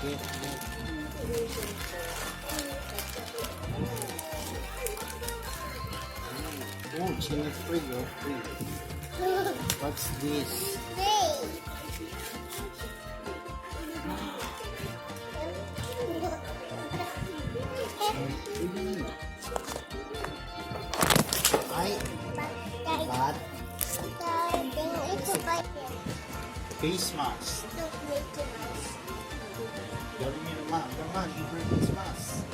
Get. Oh, chili free, oh, free. What's this? Ay, but face mask. Gawin niyo naman. Naman, libre face mask.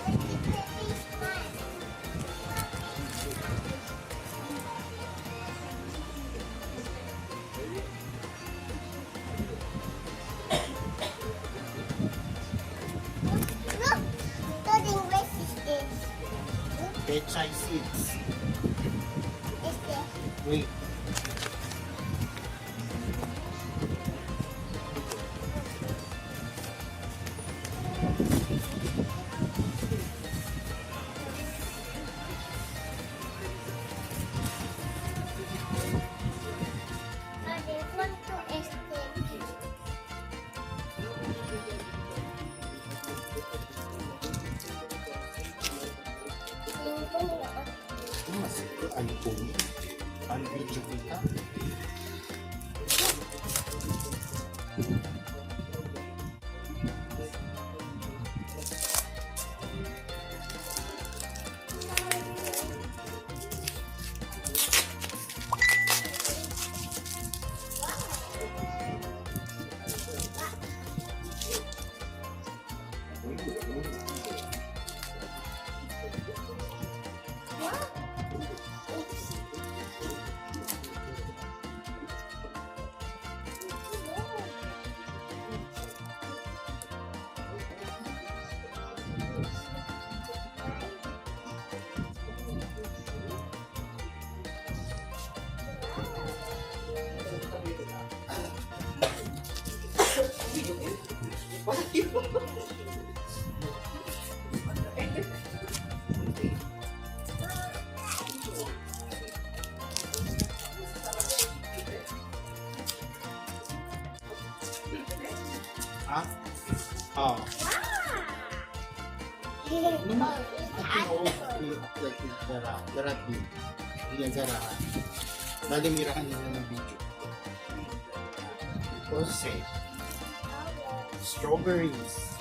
Pechay seeds. Wait. Mas ano po? Ano video kita? Ah? Oh. Garat din. Iyan garahan. Nalimirahan nila ng video. Kasi strawberries.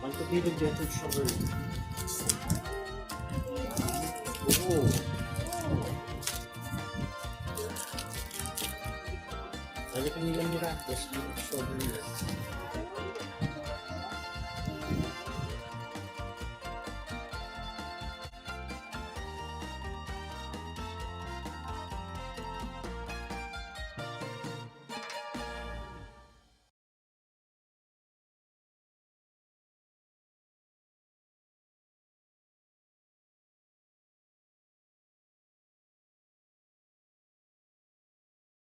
Want to be the gentle strawberry. Oh. Lagi nila nila. Yes, strawberries.